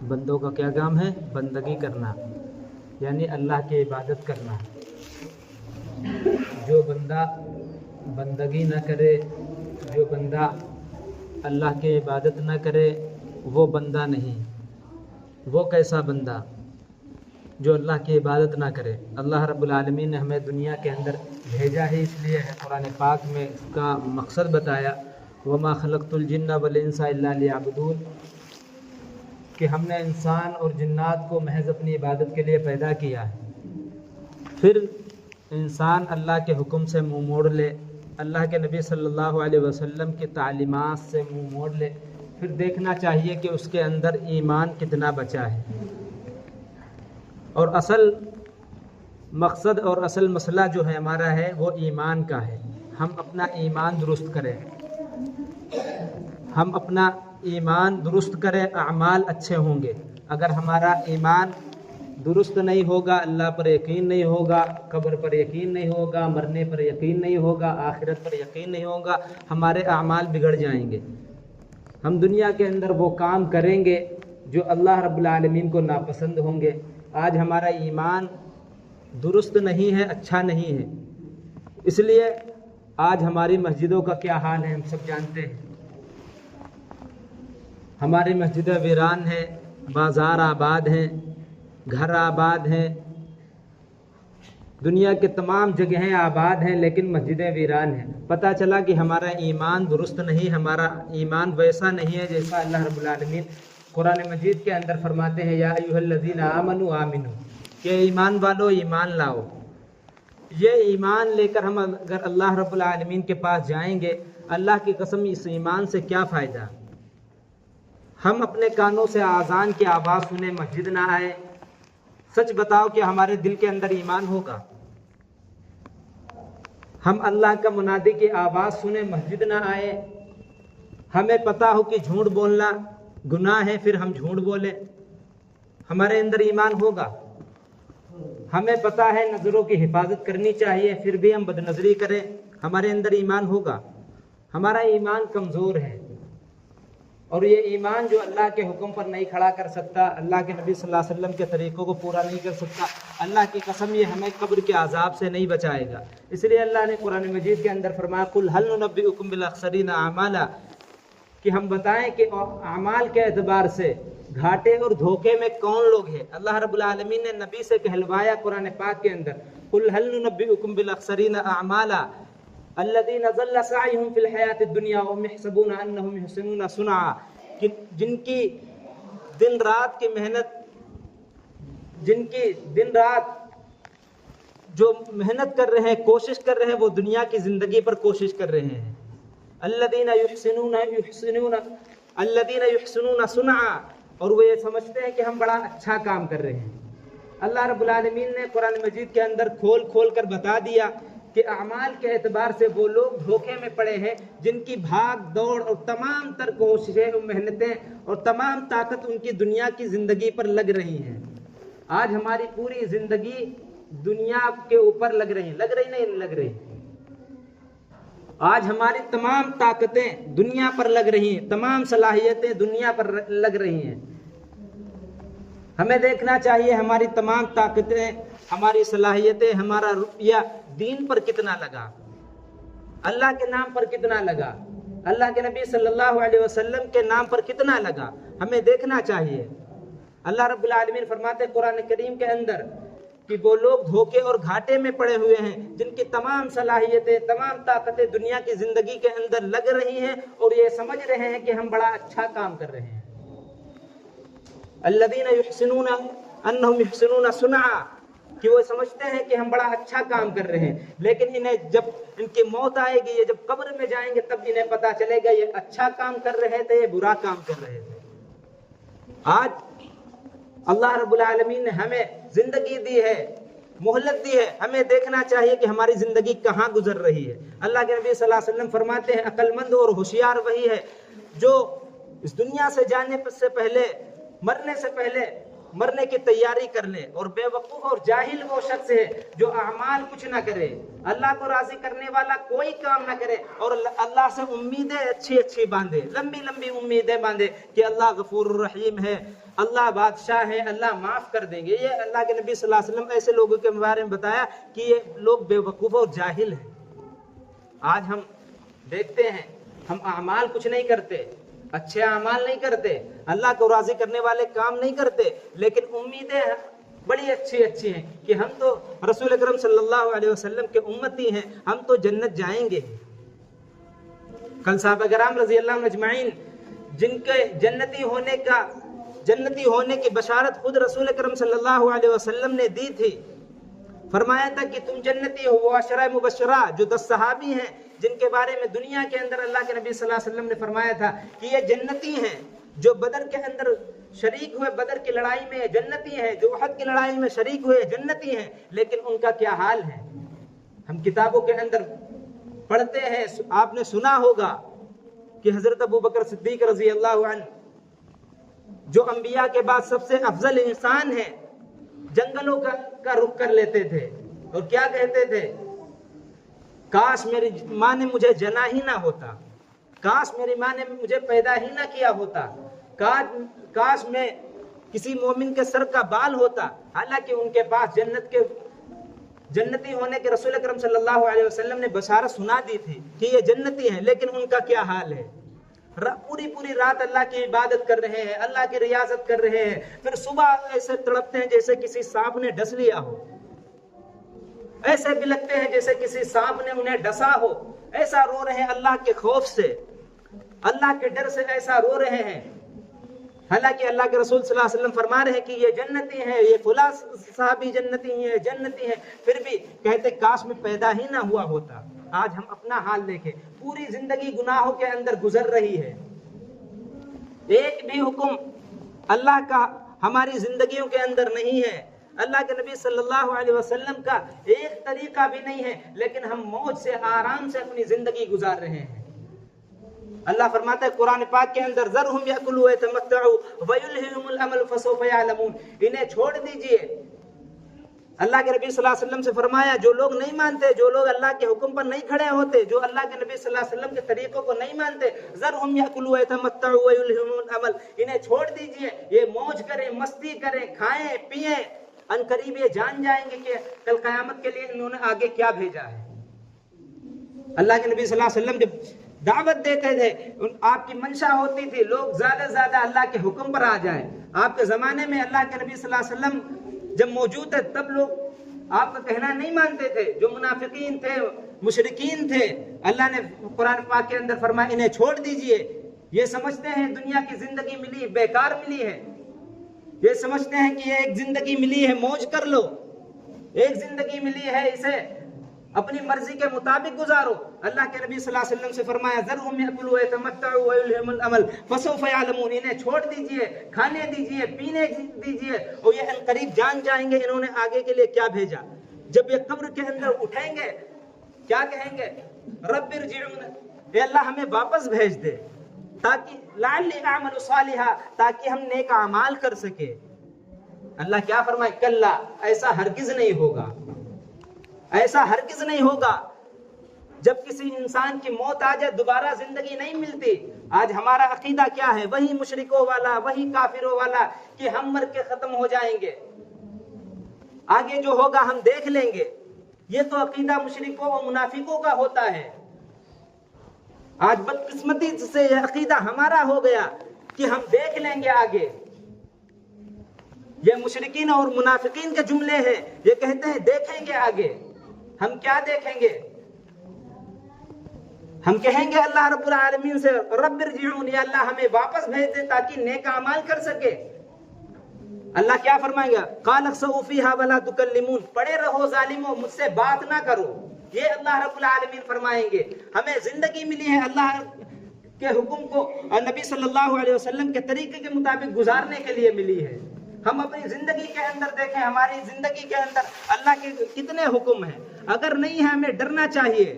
بندوں کا کیا کام ہے؟ بندگی کرنا، یعنی اللہ کی عبادت کرنا۔ جو بندہ بندگی نہ کرے، جو بندہ اللہ کی عبادت نہ کرے، وہ بندہ نہیں۔ وہ کیسا بندہ؟ جو اللہ کی عبادت نہ کرے۔ اللہ رب العالمین نے ہمیں دنیا کے اندر بھیجا ہی اس لیے ہے، قرآن پاک میں اس کا مقصد بتایا، وَمَا خَلَقْتُ الْجِنَّ وَالْإِنسَ إِلَّا لِيَعْبُدُونِ، کہ ہم نے انسان اور جنات کو محض اپنی عبادت کے لیے پیدا کیا ہے۔ پھر انسان اللہ کے حکم سے منہ موڑ لے، اللہ کے نبی صلی اللہ علیہ وسلم کی تعلیمات سے منہ موڑ لے، پھر دیکھنا چاہیے کہ اس کے اندر ایمان کتنا بچا ہے۔ اور اصل مقصد اور اصل مسئلہ جو ہے ہمارا ہے وہ ایمان کا ہے۔ ہم اپنا ایمان درست کریں، ہم اپنا ایمان درست کریں، اعمال اچھے ہوں گے۔ اگر ہمارا ایمان درست نہیں ہوگا، اللہ پر یقین نہیں ہوگا، قبر پر یقین نہیں ہوگا، مرنے پر یقین نہیں ہوگا، آخرت پر یقین نہیں ہوگا، ہمارے اعمال بگڑ جائیں گے۔ ہم دنیا کے اندر وہ کام کریں گے جو اللہ رب العالمین کو ناپسند ہوں گے۔ آج ہمارا ایمان درست نہیں ہے، اچھا نہیں ہے، اس لیے آج ہماری مسجدوں کا کیا حال ہے ہم سب جانتے ہیں۔ ہماری مسجدیں ویران ہیں، بازار آباد ہیں، گھر آباد ہیں، دنیا کے تمام جگہیں آباد ہیں، لیکن مسجدیں ویران ہیں۔ پتہ چلا کہ ہمارا ایمان درست نہیں، ہمارا ایمان ویسا نہیں ہے جیسا اللہ رب العالمین قرآن مجید کے اندر فرماتے ہیں، یا ایھا الذین آمنوا آمنو، کہ ایمان والو ایمان لاؤ۔ یہ ایمان لے کر ہم اگر اللہ رب العالمین کے پاس جائیں گے، اللہ کی قسم اس ایمان سے کیا فائدہ؟ ہم اپنے کانوں سے اذان کی آواز سنیں، مسجد نہ آئے، سچ بتاؤ کہ ہمارے دل کے اندر ایمان ہوگا؟ ہم اللہ کا منادی کی آواز سنیں، مسجد نہ آئے، ہمیں پتہ ہو کہ جھوٹ بولنا گناہ ہے، پھر ہم جھوٹ بولیں، ہمارے اندر ایمان ہوگا؟ ہمیں پتہ ہے نظروں کی حفاظت کرنی چاہیے، پھر بھی ہم بد نظری کریں، ہمارے اندر ایمان ہوگا؟ ہمارا ایمان کمزور ہے، اور یہ ایمان جو اللہ کے حکم پر نہیں کھڑا کر سکتا، اللہ کے نبی صلی اللہ علیہ وسلم کے طریقوں کو پورا نہیں کر سکتا، اللہ کی قسم یہ ہمیں قبر کے عذاب سے نہیں بچائے گا۔ اس لیے اللہ نے قرآن مجید کے اندر فرمایا، قُلْ هَلْ نُنَبِّئُكُم بِالْأَخْسَرِينَ أَعْمَالًا، کہ ہم بتائیں کہ اعمال کے اعتبار سے گھاٹے اور دھوکے میں کون لوگ ہیں۔ اللہ رب العالمین نے نبی سے کہلوایا قرآن پاک کے اندر، قُلْ هَلْ نُنَبِّئُكُم بِالْأَخْسَرِينَ أَعْمَالًا الَّذِينَ ضَلَّ سَعْيُهُمْ فِي الْحَيَاةِ الدُّنْيَا وَهُمْ يَحْسَبُونَ أَنَّهُمْ يُحْسِنُونَ صُنْعًا، جن کی دن رات کی محنت، جن کی دن رات جو محنت کر رہے ہیں، کوشش کر رہے ہیں، وہ دنیا کی زندگی پر کوشش کر رہے ہیں۔ الذین یحسنون صنعا، اور وہ یہ سمجھتے ہیں کہ ہم بڑا اچھا کام کر رہے ہیں۔ اللہ رب العالمین نے قرآن مجید کے اندر کھول کھول کر بتا دیا کہ اعمال کے اعتبار سے وہ لوگ دھوکے میں پڑے ہیں جن کی بھاگ دوڑ اور تمام تر کوششیں اور محنتیں اور تمام طاقت ان کی دنیا کی زندگی پر لگ رہی ہیں۔ آج ہماری پوری زندگی دنیا کے اوپر لگ رہی نہیں لگ رہی۔ آج ہماری تمام طاقتیں دنیا پر لگ رہی ہیں، تمام صلاحیتیں دنیا پر لگ رہی ہیں۔ ہمیں دیکھنا چاہیے ہماری تمام طاقتیں، ہماری صلاحیتیں، ہمارا روپیہ دین پر کتنا لگا، اللہ کے نام پر کتنا لگا، اللہ کے نبی صلی اللہ علیہ وسلم کے نام پر کتنا لگا، ہمیں دیکھنا چاہیے۔ اللہ رب العالمین فرماتے ہیں قرآن کریم کے اندر کہ وہ لوگ دھوکے اور گھاٹے میں پڑے ہوئے ہیں جن کی تمام صلاحیتیں، تمام طاقتیں دنیا کی زندگی کے اندر لگ رہی ہیں اور یہ سمجھ رہے ہیں کہ ہم بڑا اچھا کام کر رہے ہیں۔ الذین یحسنون انہم یحسنون صنعا، کہ وہ سمجھتے ہیں کہ ہم بڑا اچھا کام کر رہے ہیں، لیکن انہیں جب ان کی موت آئے گی، یہ جب قبر میں جائیں گے تب انہیں پتہ چلے گا یہ اچھا کام کر رہے تھے، یہ برا کام کر رہے تھے۔ آج اللہ رب العالمین نے ہمیں زندگی دی ہے، مہلت دی ہے، ہمیں دیکھنا چاہیے کہ ہماری زندگی کہاں گزر رہی ہے۔ اللہ کے نبی صلی اللہ علیہ وسلم فرماتے ہیں عقل مند اور ہوشیار وہی ہے جو اس دنیا سے جانے سے پہلے، مرنے سے پہلے مرنے کی تیاری کر لے. اور بے وقوف اور جاہل وہ شخص ہے جو اعمال کچھ نہ کرے, اللہ کو راضی کرنے والا کوئی کام نہ کرے, اور اللہ سے امیدیں اچھی اچھی باندھے, لمبی لمبی امیدیں باندھے کہ اللہ غفور الرحیم ہے, اللہ بادشاہ ہے, اللہ معاف کر دیں گے. یہ اللہ کے نبی صلی اللہ علیہ وسلم ایسے لوگوں کے بارے میں بتایا کہ یہ لوگ بے وقوف اور جاہل ہیں. آج ہم دیکھتے ہیں ہم اعمال کچھ نہیں کرتے, اچھے اعمال نہیں کرتے, اللہ کو راضی کرنے والے کام نہیں کرتے, لیکن امیدیں بڑی اچھی اچھی ہیں کہ ہم تو رسول اکرم صلی اللہ علیہ وسلم کے امتی ہیں, ہم تو جنت جائیں گے. کل صحابہ کرام رضی اللہ عنہم اجمعین جن کے جنتی ہونے کی بشارت خود رسول اکرم صلی اللہ علیہ وسلم نے دی تھی, فرمایا تھا کہ تم جنتی ہو. وہ عشرہ مبشرہ جو 10 صحابی ہیں جن کے بارے میں دنیا کے اندر اللہ کے نبی صلی اللہ علیہ وسلم نے فرمایا تھا کہ یہ جنتی ہیں, جو بدر کے اندر شریک ہوئے, بدر کی لڑائی میں جنتی ہیں, جو احد کی لڑائی میں شریک ہوئے جنتی ہیں. لیکن ان کا کیا حال ہے؟ ہم کتابوں کے اندر پڑھتے ہیں, آپ نے سنا ہوگا کہ حضرت ابو بکر صدیق رضی اللہ عنہ جو انبیاء کے بعد سب سے افضل انسان ہیں, جنگلوں کا رخ کر لیتے تھے اور کیا کہتے تھے, کاش میری ماں نے مجھے جنا ہی نہ ہوتا, کاش میری ماں نے مجھے پیدا ہی نہ کیا ہوتا, کاش میں کسی مومن کے سر کا بال ہوتا. حالانکہ ان کے پاس جنتی ہونے کے رسول اکرم صلی اللہ علیہ وسلم نے بشارت سنا دی تھی کہ یہ جنتی ہیں, لیکن ان کا کیا حال ہے؟ پوری رات اللہ کی عبادت کر رہے ہیں, اللہ کی ریاضت کر رہے ہیں, پھر صبح ایسے تڑپتے ہیں جیسے کسی سانپ نے ڈس لیا ہو, ایسے بلکتے ہیں جیسے کسی سانپ نے انہیں ڈسا ہو, ایسا رو رہے ہیں اللہ کے خوف سے, اللہ کے ڈر سے ایسا رو رہے ہیں. حالانکہ اللہ کے رسول صلی اللہ علیہ وسلم فرما رہے ہیں کہ یہ جنتی ہیں, یہ فلاں صحابی جنتی ہیں, جنتی ہیں, پھر بھی کہتے کاش میں پیدا ہی نہ ہوا ہوتا. آج ہم اپنا حال دیکھیں, پوری زندگی گناہوں کے اندر گزر رہی ہے, ایک بھی حکم اللہ کا ہماری زندگیوں کے اندر نہیں ہے, اللہ کے نبی صلی اللہ علیہ وسلم کا ایک طریقہ بھی نہیں ہے, لیکن ہم موج سے آرام سے اپنی زندگی گزار رہے ہیں. اللہ فرماتا ہے قرآن پاک کے اندر ذرہم یاکلوا ویتمتعوا ویلہہم الامل فسوف یعلمون, انہیں چھوڑ دیجئے. اللہ کے نبی صلی اللہ علیہ وسلم سے فرمایا جو لوگ نہیں مانتے, جو لوگ اللہ کے حکم پر نہیں کھڑے ہوتے, جو اللہ کے نبی صلی اللہ علیہ وسلم کے طریقوں کو نہیں مانتے, ذرہم یاکلوا ویتمتعوا ویلہہم الامل, انہیں چھوڑ دیجئے, یہ موج کریں, مستی کریں, کھائیں پیئیں, ان قریب یہ جان جائیں گے کہ کل قیامت کے لیے انہوں نے آگے کیا بھیجا ہے. اللہ کے نبی صلی اللہ علیہ وسلم جب دعوت دیتے تھے, آپ کی منشا ہوتی تھی لوگ زیادہ سے زیادہ اللہ کے حکم پر آ جائیں. آپ کے زمانے میں اللہ کے نبی صلی اللہ علیہ وسلم جب موجود تھے تب لوگ آپ کا کہنا نہیں مانتے تھے, جو منافقین تھے, مشرکین تھے. اللہ نے قرآن پاک کے اندر فرمایا انہیں چھوڑ دیجئے, یہ سمجھتے ہیں دنیا کی زندگی ملی بیکار ملی ہے, یہ سمجھتے ہیں کہ یہ ایک زندگی ملی ہے موج کر لو, ایک زندگی ملی ہے اسے اپنی مرضی کے مطابق گزارو. اللہ کے نبی صلی اللہ علیہ وسلم سے فرمایا ذرہم یاکلوا ویتمتعوا ویلہہم الامل فسوف یعلمون, انہیں چھوڑ دیجئے, کھانے دیجئے, پینے دیجئے, اور یہ ان قریب جان جائیں گے انہوں نے آگے کے لیے کیا بھیجا. جب یہ قبر کے اندر اٹھیں گے کیا کہیں گے, رب ارجعون, اے اللہ ہمیں واپس بھیج دے تاکہ لعلی اعمل صالحا, تاکہ ہم نیک اعمال کر سکے. اللہ کیا فرمائے, کلا, ایسا ہرگز نہیں ہوگا, ایسا ہرگز نہیں ہوگا. جب کسی انسان کی موت آ جائے دوبارہ زندگی نہیں ملتی. آج ہمارا عقیدہ کیا ہے, وہی مشرکوں والا, وہی کافروں والا کہ ہم مر کے ختم ہو جائیں گے, آگے جو ہوگا ہم دیکھ لیں گے. یہ تو عقیدہ مشرکوں و منافقوں کا ہوتا ہے. آج بدقسمتی سے یہ عقیدہ ہمارا ہو گیا کہ ہم دیکھ لیں گے آگے. یہ مشرکین اور منافقین کے جملے ہیں, یہ کہتے ہیں دیکھیں گے آگے. ہم کیا دیکھیں گے؟ ہم کہیں گے اللہ رب العالمین سے رب ارجعون, یا اللہ ہمیں واپس بھیج دے تاکہ نیک اعمال کر سکے. اللہ کیا فرمائیں گا, قال اخسؤوا فیہا ولا تکلمون, پڑے رہو ظالموں مجھ سے بات نہ کرو. یہ اللہ رب العالمین فرمائیں گے. ہمیں زندگی ملی ہے اللہ کے حکم کو نبی صلی اللہ علیہ وسلم کے طریقے کے مطابق گزارنے کے لیے ملی ہے. ہم اپنی زندگی کے اندر دیکھیں, ہماری زندگی کے اندر اللہ کے کتنے حکم ہیں. اگر نہیں ہے ہمیں ڈرنا چاہیے,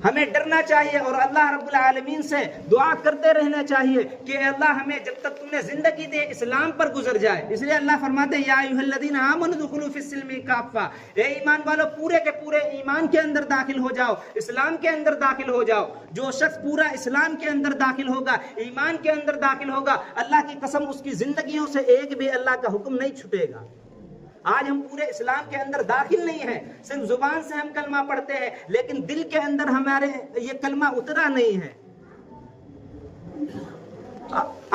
ہمیں ڈرنا چاہیے اور اللہ رب العالمین سے دعا کرتے رہنا چاہیے کہ اے اللہ ہمیں جب تک تم نے زندگی دے اسلام پر گزر جائے. اس لیے اللہ فرماتے ہیں یا ایھا الذین آمنوا ادخلوا فی السلم کافہ، اے ایمان والو پورے کے پورے ایمان کے اندر داخل ہو جاؤ، اسلام کے اندر داخل ہو جاؤ. جو شخص پورا اسلام کے اندر داخل ہوگا، ایمان کے اندر داخل ہوگا، اللہ کی قسم اس کی زندگیوں سے ایک بھی اللہ کا حکم نہیں چھٹے گا. آج ہم پورے اسلام کے اندر داخل نہیں ہیں، صرف زبان سے ہم کلمہ پڑھتے ہیں لیکن دل کے اندر ہمارے یہ کلمہ اترا نہیں ہے.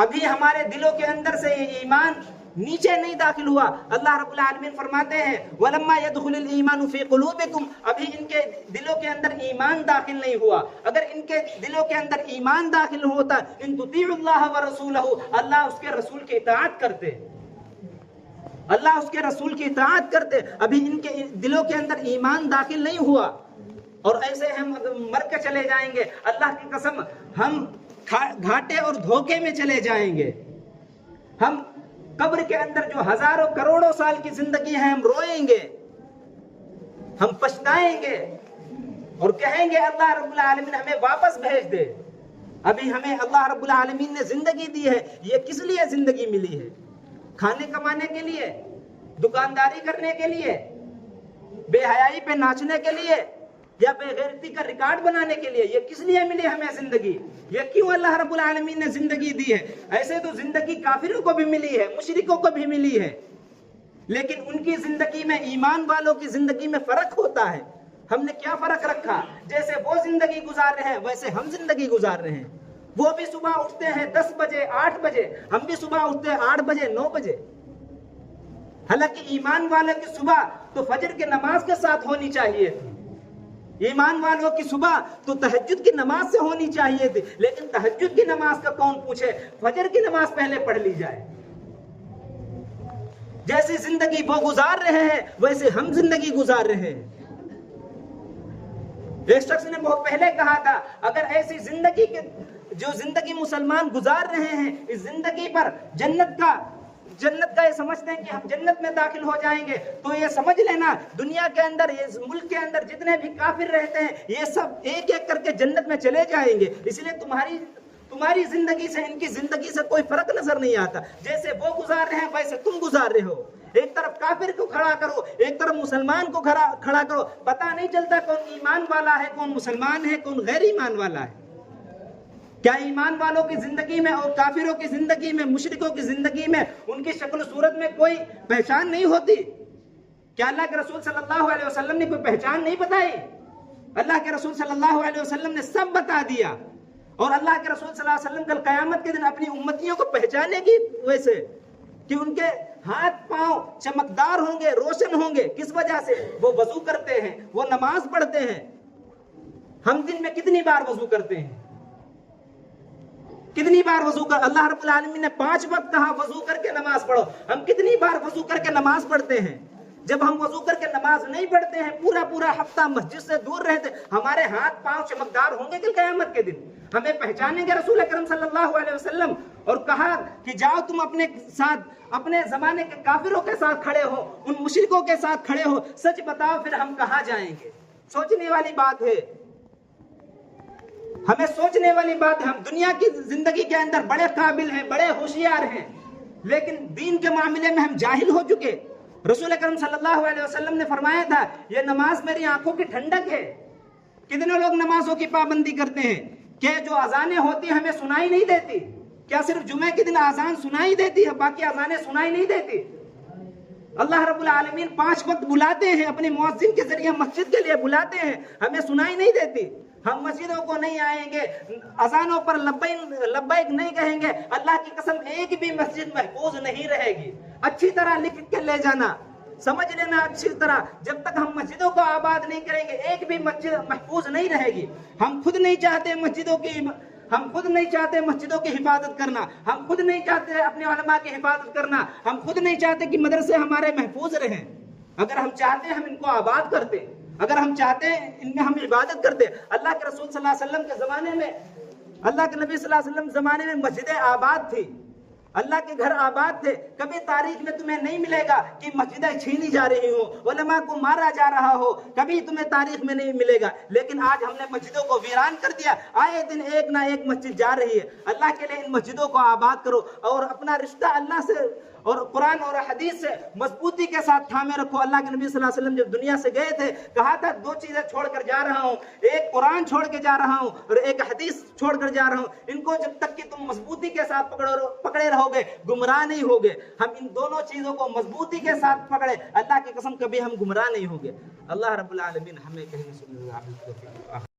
ابھی ہمارے دلوں کے اندر سے یہ ایمان نیچے نہیں داخل ہوا. اللہ رب العالمین فرماتے ہیں وَلَمَّا يَدْخُلِ الْإِيمَانُ فِي قُلُوبِكُمْ، ابھی ان کے دلوں کے اندر ایمان داخل نہیں ہوا. اگر ان کے دلوں کے اندر ایمان داخل ہوتا، ان تطیعوا اللہ وَرَسُولَهُ، اللہ اس کے رسول کی اطاعت کرتے، اللہ اس کے رسول کی اطاعت کرتے. ابھی ان کے دلوں کے اندر ایمان داخل نہیں ہوا اور ایسے ہم مر کے چلے جائیں گے. اللہ کی قسم ہم گھاٹے اور دھوکے میں چلے جائیں گے. ہم قبر کے اندر جو ہزاروں کروڑوں سال کی زندگی ہے ہم روئیں گے، ہم پچھتائیں گے اور کہیں گے اللہ رب العالمین ہمیں واپس بھیج دے. ابھی ہمیں اللہ رب العالمین نے زندگی دی ہے، یہ کس لیے زندگی ملی ہے؟ کھانے کمانے کے لیے، دکانداری کرنے کے لیے، بے حیائی پہ ناچنے کے لیے یا بے غیرتی کا ریکارڈ بنانے کے لیے؟ یہ کس لیے ملی ہمیں زندگی؟ یہ کیوں اللہ رب العالمین نے زندگی دی ہے؟ ایسے تو زندگی کافروں کو بھی ملی ہے، مشرکوں کو بھی ملی ہے، لیکن ان کی زندگی میں ایمان والوں کی زندگی میں فرق ہوتا ہے. ہم نے کیا فرق رکھا؟ جیسے وہ زندگی گزار رہے ہیں ویسے ہم زندگی گزار رہے ہیں. وہ بھی صبح اٹھتے ہیں 10 بجے 8 بجے، ہم بھی صبح اٹھتے ہیں 8 بجے 9 بجے. حالانکہ ایمان والوں کی صبح تو فجر کی نماز کے ساتھ ہونی چاہیے تھی، ایمان والوں کی صبح تو تہجد کی نماز سے ہونی چاہیے تھی، لیکن تہجد کی نماز کا کون پوچھے؟ فجر کی نماز پہلے پڑھ لی جائے. جیسی زندگی وہ گزار رہے ہیں ویسے ہم زندگی گزار رہے ہیں. ایک شخص نے بہت پہلے کہا تھا اگر ایسی زندگی کے جو زندگی مسلمان گزار رہے ہیں اس زندگی پر جنت کا یہ سمجھتے ہیں کہ ہم جنت میں داخل ہو جائیں گے، تو یہ سمجھ لینا دنیا کے اندر، یہ ملک کے اندر جتنے بھی کافر رہتے ہیں یہ سب ایک ایک کر کے جنت میں چلے جائیں گے. اس لیے تمہاری زندگی سے ان کی زندگی سے کوئی فرق نظر نہیں آتا. جیسے وہ گزار رہے ہیں ویسے تم گزار رہے ہو. ایک طرف کافر کو کھڑا کرو، ایک طرف مسلمان کو کھڑا کرو، پتہ نہیں چلتا کون ایمان والا ہے، کون مسلمان ہے، کون غیر ایمان والا ہے. کیا ایمان والوں کی زندگی میں اور کافروں کی زندگی میں، مشرکوں کی زندگی میں ان کی شکل و صورت میں کوئی پہچان نہیں ہوتی؟ کیا اللہ کے رسول صلی اللہ علیہ وسلم نے کوئی پہچان نہیں بتائی؟ اللہ کے رسول صلی اللہ علیہ وسلم نے سب بتا دیا. اور اللہ کے رسول صلی اللہ علیہ وسلم کل قیامت کے دن اپنی امتیوں کو پہچانے گی ویسے کہ ان کے ہاتھ پاؤں چمکدار ہوں گے، روشن ہوں گے. کس وجہ سے؟ وہ وضو کرتے ہیں، وہ نماز پڑھتے ہیں. ہم دن میں کتنی بار وضو کرتے ہیں؟ کتنی بار وضو کر؟ اللہ رب العالمین نے 5 وقت کہا وضو کر کے نماز پڑھو. ہم کتنی بار وضو کر کے نماز پڑھتے ہیں؟ جب ہم وضو کر کے نماز نہیں پڑھتے ہیں، پورا ہفتہ مسجد سے دور رہتے، ہمارے ہاتھ پاؤں چمکدار ہوں گے کل قیامت کے دن؟ ہمیں پہچانیں گے رسول اکرم صلی اللہ علیہ وسلم؟ اور کہا کہ جاؤ تم اپنے زمانے کے کافروں کے ساتھ کھڑے ہو، ان مشرکوں کے ساتھ کھڑے ہو، سچ بتاؤ پھر ہم کہاں جائیں گے؟ سوچنے والی بات ہے، ہمیں سوچنے والی بات ہے. ہم دنیا کی زندگی کے اندر بڑے قابل ہیں، بڑے ہوشیار ہیں، لیکن دین کے معاملے میں ہم جاہل ہو چکے. رسول اکرم صلی اللہ علیہ وسلم نے فرمایا تھا یہ نماز میری آنکھوں کی ٹھنڈک ہے. کتنے لوگ نمازوں کی پابندی کرتے ہیں کہ جو اذانیں ہوتی ہیں ہمیں سنائی نہیں دیتی؟ کیا صرف جمعے کے دن اذان سنائی دیتی ہے، باقی اذانیں سنائی نہیں دیتی؟ اللہ رب العالمین 5 وقت بلاتے ہیں، اپنے مؤذن کے ذریعے مسجد کے لیے بلاتے ہیں، ہمیں سنائی نہیں دیتی. ہم مسجدوں کو نہیں آئیں گے، اذانوں پر لبیک نہیں کہیں گے. اللہ کی قسم ایک بھی مسجد محفوظ نہیں رہے گی. اچھی طرح لکھ کے لے جانا، سمجھ لینا اچھی طرح، جب تک ہم مسجدوں کو آباد نہیں کریں گے ایک بھی مسجد محفوظ نہیں رہے گی. ہم خود نہیں چاہتے مسجدوں کی حفاظت کرنا، ہم خود نہیں چاہتے اپنے علماء کی حفاظت کرنا، ہم خود نہیں چاہتے کہ مدرسے ہمارے محفوظ رہیں. اگر ہم چاہتے ہیں ہم ان کو آباد کرتے، اگر ہم چاہتے ہیں ان میں ہم عبادت کرتے. اللہ کے رسول صلی اللہ علیہ وسلم کے زمانے میں، اللہ کے نبی صلی اللہ علیہ وسلم زمانے میں مسجدیں آباد تھی، اللہ کے گھر آباد تھے. کبھی تاریخ میں تمہیں نہیں ملے گا کہ مسجدیں چھینی جا رہی ہوں، علماء کو مارا جا رہا ہو، کبھی تمہیں تاریخ میں نہیں ملے گا. لیکن آج ہم نے مسجدوں کو ویران کر دیا. آئے دن ایک نہ ایک مسجد جا رہی ہے. اللہ کے لیے ان مسجدوں کو آباد کرو اور اپنا رشتہ اللہ سے اور قرآن اور حدیث سے مضبوطی کے ساتھ تھامے رکھو. اللہ کے نبی صلی اللہ علیہ وسلم جب دنیا سے گئے تھے کہا تھا 2 چیزیں چھوڑ کر جا رہا ہوں، ایک قرآن چھوڑ کے جا رہا ہوں اور ایک حدیث چھوڑ کر جا رہا ہوں. ان کو جب تک کہ تم مضبوطی کے ساتھ پکڑے رہو گے گمراہ نہیں ہوگے. ہم ان دونوں چیزوں کو مضبوطی کے ساتھ پکڑے، اللہ کی قسم کبھی ہم گمراہ نہیں ہوں گے. اللہ رب العالمین ہمیں کہیں